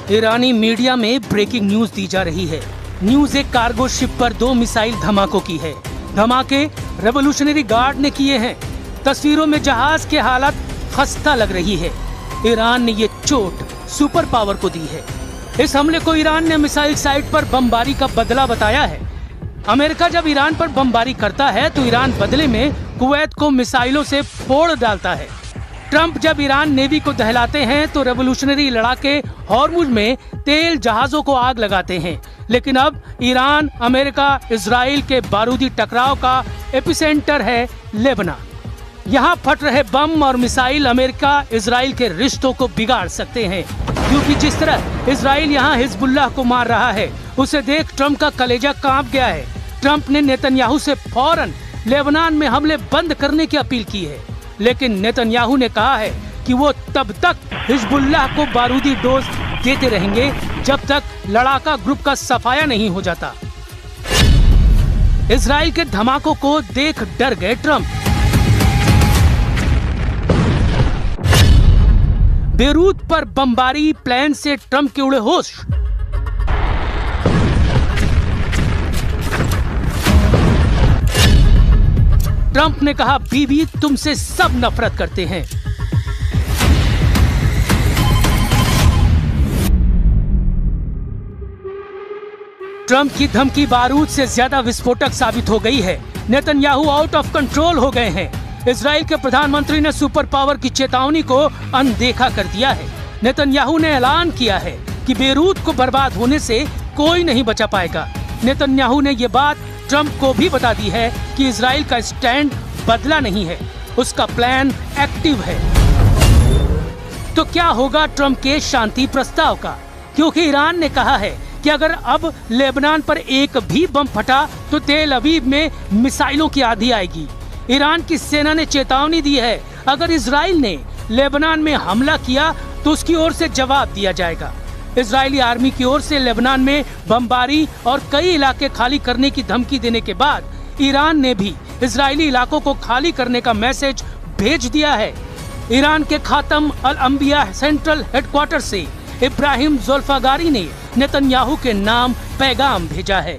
ईरानी media में breaking news दी जा रही है। न्यूज एक कार्गो शिप पर 2 मिसाइल धमाकों की है। धमाके रेवोल्यूशनरी गार्ड ने किए हैं। तस्वीरों में जहाज की हालत खस्ता लग रही है। ईरान ने ये चोट सुपर पावर को दी है। इस हमले को ईरान ने मिसाइल साइट पर बमबारी का बदला बताया है। अमेरिका जब ईरान पर बमबारी करता है तो ईरान बदले में कुवैत को मिसाइलों से फोड़ डालता है। ट्रंप जब ईरान नेवी को दहलाते हैं तो रेवोल्यूशनरी लड़ाके हॉर्मुज में तेल जहाजों को आग लगाते हैं। लेकिन अब ईरान, अमेरिका, इजराइल के बारूदी टकराव का एपिसेंटर है लेबनान। यहाँ फट रहे बम और मिसाइल अमेरिका इजराइल के रिश्तों को बिगाड़ सकते हैं, क्योंकि जिस तरह इजराइल यहाँ हिजबुल्लाह को मार रहा है उसे देख ट्रंप का कलेजा कांप गया है। ट्रंप ने नेतन्याहू से फौरन लेबनान में हमले बंद करने की अपील की है, लेकिन नेतन्याहू ने कहा है कि वो तब तक हिजबुल्लाह को बारूदी डोज देते रहेंगे जब तक लड़ाका ग्रुप का सफाया नहीं हो जाता। इजराइल के धमाकों को देख डर गए ट्रंप। बेरूत पर बमबारी प्लेन से ट्रंप के उड़े होश। ट्रंप ने कहा, बीबी तुमसे सब नफरत करते हैं। ट्रंप की धमकी बारूद से ज्यादा विस्फोटक साबित हो गई है। नेतन्याहू आउट ऑफ कंट्रोल हो गए हैं। इजराइल के प्रधानमंत्री ने सुपर पावर की चेतावनी को अनदेखा कर दिया है। नेतन्याहू ने ऐलान किया है कि बेरूत को बर्बाद होने से कोई नहीं बचा पाएगा। नेतन्याहू ने ये बात ट्रंप को भी बता दी है कि इजराइल का स्टैंड बदला नहीं है, उसका प्लान एक्टिव है। तो क्या होगा ट्रंप के शांति प्रस्ताव का? क्योंकि ईरान ने कहा है कि अगर अब लेबनान पर एक भी बम फटा तो तेल अवीव में मिसाइलों की आंधी आएगी। ईरान की सेना ने चेतावनी दी है, अगर इजराइल ने लेबनान में हमला किया तो उसकी ओर से जवाब दिया जाएगा। इजरायली आर्मी की ओर से लेबनान में बमबारी और कई इलाके खाली करने की धमकी देने के बाद ईरान ने भी इजरायली इलाकों को खाली करने का मैसेज भेज दिया है। ईरान के खातम अल अंबिया सेंट्रल हेडक्वार्टर से इब्राहिम ज़ुल्फ़ागारी ने नेतन्याहू के नाम पैगाम भेजा है।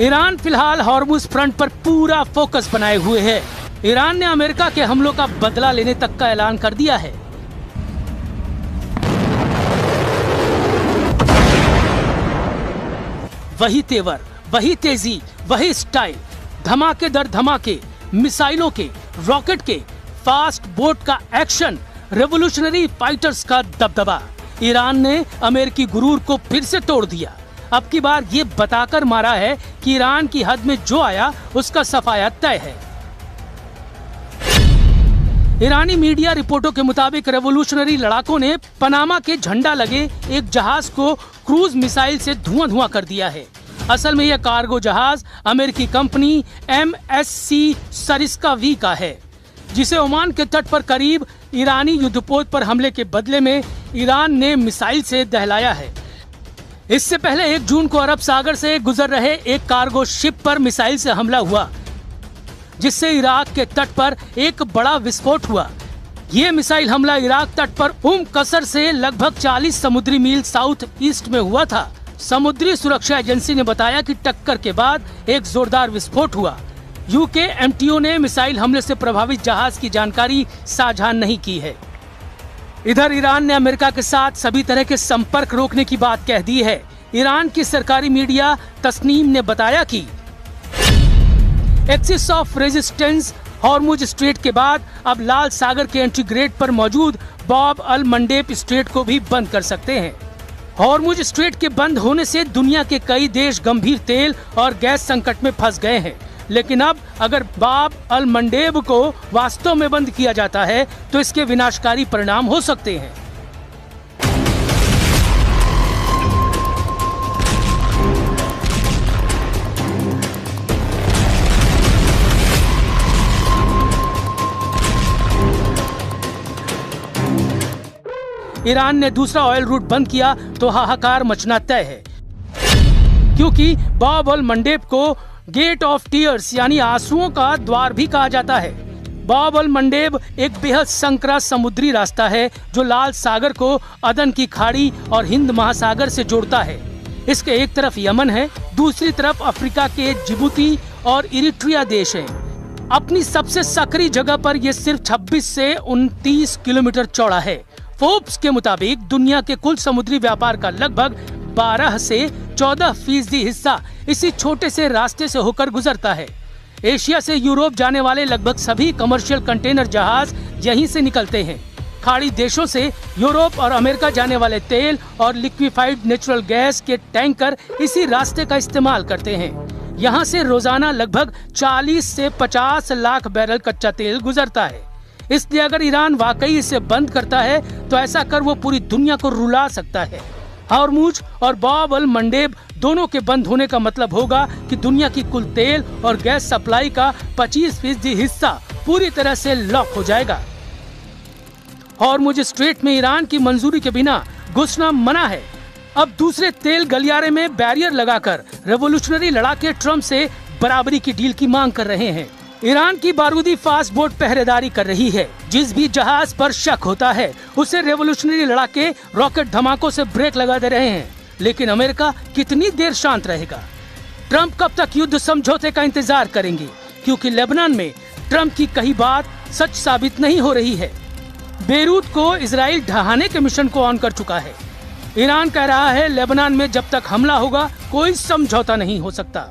ईरान फिलहाल हॉर्मुज फ्रंट पर पूरा फोकस बनाए हुए है। ईरान ने अमेरिका के हमलों का बदला लेने तक का ऐलान कर दिया है। वही तेवर, वही तेजी, वही स्टाइल, धमाके दर धमाके, मिसाइलों के, रॉकेट के, फास्ट बोट का एक्शन, रेवोल्यूशनरी फाइटर्स का दबदबा। ईरान ने अमेरिकी गुरूर को फिर से तोड़ दिया। अब की बार ये बताकर मारा है कि ईरान की हद में जो आया उसका सफाया तय है। ईरानी मीडिया रिपोर्टों के मुताबिक रेवोल्यूशनरी लड़ाकों ने पनामा के झंडा लगे एक जहाज को क्रूज मिसाइल से धुआं कर दिया है। असल में यह कार्गो जहाज अमेरिकी कंपनी MSC सरिस्का V का है, जिसे ओमान के तट पर करीब ईरानी युद्धपोत पर हमले के बदले में ईरान ने मिसाइल से दहलाया है। इससे पहले 1 जून को अरब सागर से गुजर रहे एक कार्गो शिप पर मिसाइल से हमला हुआ, जिससे इराक के तट पर एक बड़ा विस्फोट हुआ। ये मिसाइल हमला इराक तट पर कसर से लगभग 40 समुद्री मील साउथ ईस्ट में हुआ था। समुद्री सुरक्षा एजेंसी ने बताया कि टक्कर के बाद एक जोरदार विस्फोट हुआ। यूके MTO ने मिसाइल हमले से प्रभावित जहाज की जानकारी साझा नहीं की है। इधर ईरान ने अमेरिका के साथ सभी तरह के संपर्क रोकने की बात कह दी है। ईरान की सरकारी मीडिया तस्नीम ने बताया कि axis of resistance Hormuz strait के बाद अब लाल सागर के एंट्री गेट पर मौजूद बाब अल मंडेब स्ट्रेट को भी बंद कर सकते हैं। हॉर्मुज स्ट्रेट के बंद होने से दुनिया के कई देश गंभीर तेल और गैस संकट में फंस गए हैं। लेकिन अब अगर बाब अल मंडेब को वास्तव में बंद किया जाता है तो इसके विनाशकारी परिणाम हो सकते हैं। ईरान ने दूसरा ऑयल रूट बंद किया तो हाहाकार मचना तय है, क्योंकि बाब अल मंडेब को गेट ऑफ टीयर्स यानी आंसुओं का द्वार भी कहा जाता है। बाब अल मंडेब एक बेहद संकरा समुद्री रास्ता है जो लाल सागर को अदन की खाड़ी और हिंद महासागर से जोड़ता है। इसके एक तरफ यमन है, दूसरी तरफ अफ्रीका के जिबूती और इरिट्रिया देश है। अपनी सबसे सक्रिय जगह पर यह सिर्फ 26 से 29 किलोमीटर चौड़ा है। फोर्ब्स के मुताबिक दुनिया के कुल समुद्री व्यापार का लगभग 12 से 14% हिस्सा इसी छोटे से रास्ते से होकर गुजरता है। एशिया से यूरोप जाने वाले लगभग सभी कमर्शियल कंटेनर जहाज यहीं से निकलते हैं। खाड़ी देशों से यूरोप और अमेरिका जाने वाले तेल और लिक्विफाइड नेचुरल गैस के टैंकर इसी रास्ते का इस्तेमाल करते हैं। यहाँ से रोजाना लगभग 40 से 50 लाख बैरल कच्चा तेल गुजरता है। इसलिए अगर ईरान वाकई इसे बंद करता है तो ऐसा कर वो पूरी दुनिया को रुला सकता है। हॉर्मुज और बाब अल मंडेब दोनों के बंद होने का मतलब होगा कि दुनिया की कुल तेल और गैस सप्लाई का 25% हिस्सा पूरी तरह से लॉक हो जाएगा। हॉर्मुज स्ट्रेट में ईरान की मंजूरी के बिना घुसना मना है। अब दूसरे तेल गलियारे में बैरियर लगाकर रेवोल्यूशनरी लड़ाके ट्रम्प से बराबरी की डील की मांग कर रहे हैं। ईरान की बारूदी फास्ट बोट पहरेदारी कर रही है। जिस भी जहाज पर शक होता है उसे रेवोल्यूशनरी लड़ाके रॉकेट धमाकों से ब्रेक लगा दे रहे हैं। लेकिन अमेरिका कितनी देर शांत रहेगा? ट्रम्प कब तक युद्ध समझौते का इंतजार करेंगे? क्योंकि लेबनान में ट्रम्प की कही बात सच साबित नहीं हो रही है। बेरूत को इजराइल ढहाने के मिशन को ऑन कर चुका है। ईरान कह रहा है लेबनान में जब तक हमला होगा कोई समझौता नहीं हो सकता।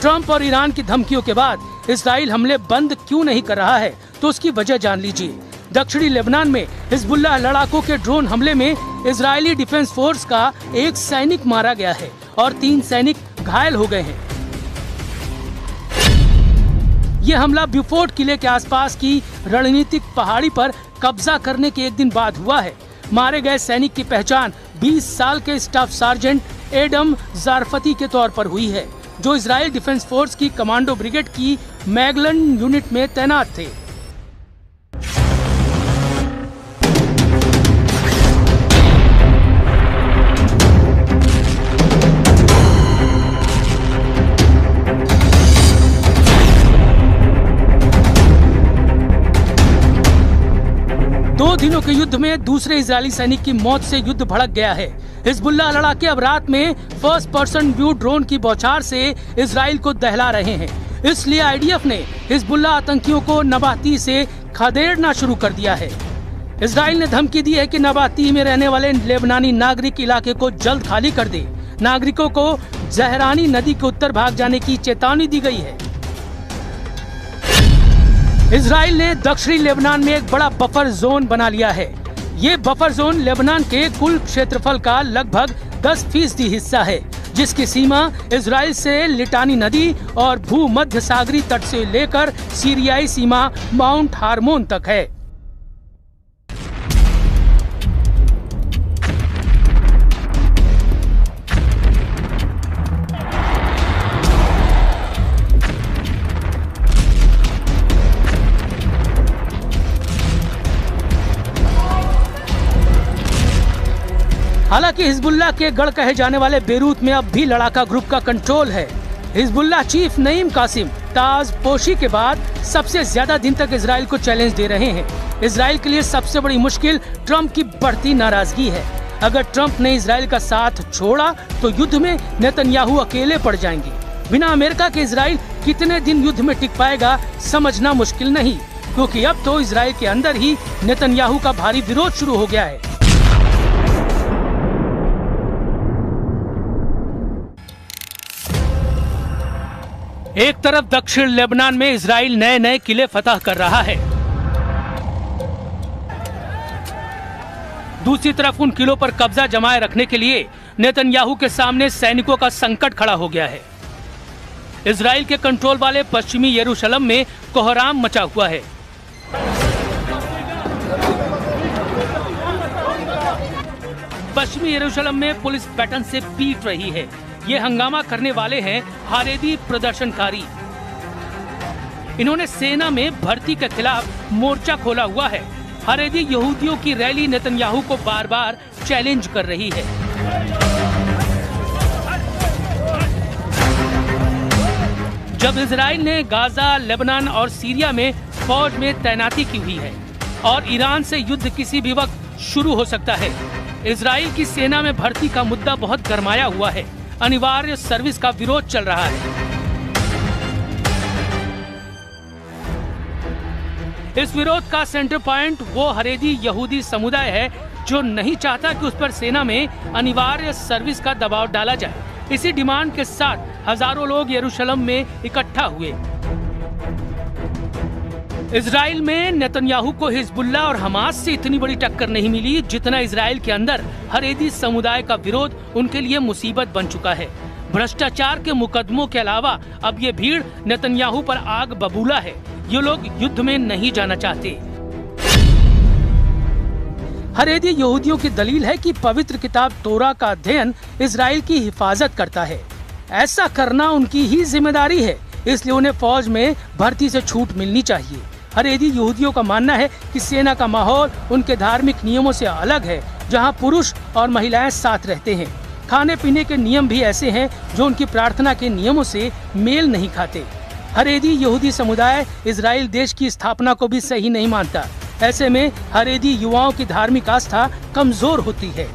ट्रम्प और ईरान की धमकियों के बाद इजराइल हमले बंद क्यों नहीं कर रहा है तो उसकी वजह जान लीजिए। दक्षिणी लेबनान में हिजबुल्लाह लड़ाकों के ड्रोन हमले में इजरायली डिफेंस फोर्स का एक सैनिक मारा गया है और 3 सैनिक घायल हो गए हैं। ये हमला ब्यूफोर्ट किले के आसपास की रणनीतिक पहाड़ी पर कब्जा करने के एक दिन बाद हुआ है। मारे गए सैनिक की पहचान 20 साल के स्टाफ सार्जेंट एडम जारफती के तौर पर हुई है, जो इजराइल डिफेंस फोर्स की कमांडो ब्रिगेड की मैगलन यूनिट में तैनात थे। दो दिनों के युद्ध में दूसरे इजरायली सैनिक की मौत से युद्ध भड़क गया है। हिजबुल्लाह लड़ाके अब रात में फर्स्ट पर्सन व्यू ड्रोन की बौछार से इजराइल को दहला रहे हैं। इसलिए आईडीएफ ने हिजबुल्लाह आतंकियों को नबाती से खदेड़ना शुरू कर दिया है। इजराइल ने धमकी दी है कि नबाती में रहने वाले लेबनानी नागरिक इलाके को जल्द खाली कर दे। नागरिकों को जहरानी नदी के उत्तर भाग जाने की चेतावनी दी गई है। इजराइल ने दक्षिणी लेबनान में एक बड़ा बफर जोन बना लिया है। ये बफर जोन लेबनान के कुल क्षेत्रफल का लगभग 10% हिस्सा है, जिसकी सीमा इजराइल से लिटानी नदी और भूमध्य सागरीय तट से लेकर सीरियाई सीमा माउंट हार्मोन तक है। हालांकि हिजबुल्लाह के गढ़ कहे जाने वाले बेरूत में अब भी लड़ाका ग्रुप का कंट्रोल है। हिजबुल्लाह चीफ नईम कासिम ताज पोशी के बाद सबसे ज्यादा दिन तक इजराइल को चैलेंज दे रहे हैं। इजराइल के लिए सबसे बड़ी मुश्किल ट्रम्प की बढ़ती नाराजगी है। अगर ट्रम्प ने इजराइल का साथ छोड़ा तो युद्ध में नेतन्याहू अकेले पड़ जाएंगे। बिना अमेरिका के इजराइल कितने दिन युद्ध में टिक पाएगा समझना मुश्किल नहीं, क्योंकि अब तो इजराइल के अंदर ही नेतन्याहू का भारी विरोध शुरू हो गया है। एक तरफ दक्षिण लेबनान में इजराइल नए नए किले फतह कर रहा है। दूसरी तरफ उन किलों पर कब्जा जमाए रखने के लिए नेतन्याहू के सामने सैनिकों का संकट खड़ा हो गया है। इजराइल के कंट्रोल वाले पश्चिमी यरूशलेम में कोहराम मचा हुआ है। पश्चिमी यरूशलेम में पुलिस बैटन से पीट रही है। ये हंगामा करने वाले हैं हारेदी प्रदर्शनकारी। इन्होंने सेना में भर्ती के खिलाफ मोर्चा खोला हुआ है। हारेदी यहूदियों की रैली नेतन्याहू को बार बार चैलेंज कर रही है। जब इजराइल ने गाजा, लेबनान और सीरिया में फौज में तैनाती की हुई है और ईरान से युद्ध किसी भी वक्त शुरू हो सकता है। इजराइल की सेना में भर्ती का मुद्दा बहुत गरमाया हुआ है। अनिवार्य सर्विस का विरोध चल रहा है। इस विरोध का सेंटर पॉइंट वो हारेदी यहूदी समुदाय है जो नहीं चाहता कि उस पर सेना में अनिवार्य सर्विस का दबाव डाला जाए। इसी डिमांड के साथ हजारों लोग यरूशलेम में इकट्ठा हुए। इजराइल में नेतन्याहू को हिजबुल्लाह और हमास से इतनी बड़ी टक्कर नहीं मिली जितना इजराइल के अंदर हारेदी समुदाय का विरोध उनके लिए मुसीबत बन चुका है। भ्रष्टाचार के मुकदमों के अलावा अब ये भीड़ नेतन्याहू पर आग बबूला है। ये लोग युद्ध में नहीं जाना चाहते। हारेदी यहूदियों की दलील है कि पवित्र किताब तोरा का अध्ययन इजराइल की हिफाजत करता है। ऐसा करना उनकी ही जिम्मेदारी है, इसलिए उन्हें फौज में भर्ती से छूट मिलनी चाहिए। हारेदी यहूदियों का मानना है कि सेना का माहौल उनके धार्मिक नियमों से अलग है, जहां पुरुष और महिलाएं साथ रहते हैं। खाने पीने के नियम भी ऐसे हैं जो उनकी प्रार्थना के नियमों से मेल नहीं खाते। हारेदी यहूदी समुदाय इजराइल देश की स्थापना को भी सही नहीं मानता। ऐसे में हारेदी युवाओं की धार्मिक आस्था कमजोर होती है।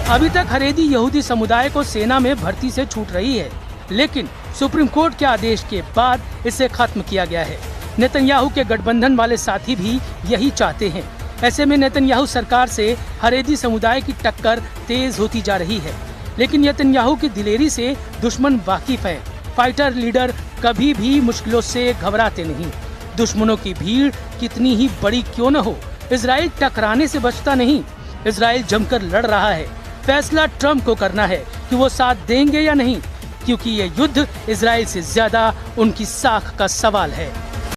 अभी तक हारेदी यहूदी समुदाय को सेना में भर्ती से छूट रही है, लेकिन सुप्रीम कोर्ट के आदेश के बाद इसे खत्म किया गया है। नेतन्याहू के गठबंधन वाले साथी भी यही चाहते हैं। ऐसे में नेतन्याहू सरकार से हारेदी समुदाय की टक्कर तेज होती जा रही है, लेकिन नेतन्याहू की दिलेरी से दुश्मन वाकिफ है। फाइटर लीडर कभी भी मुश्किलों से घबराते नहीं। दुश्मनों की भीड़ कितनी ही बड़ी क्यों न हो, इजराइल टकराने से बचता नहीं। इजराइल जमकर लड़ रहा है। फैसला ट्रम्प को करना है कि वो साथ देंगे या नहीं, क्योंकि ये युद्ध इजराइल से ज्यादा उनकी साख का सवाल है।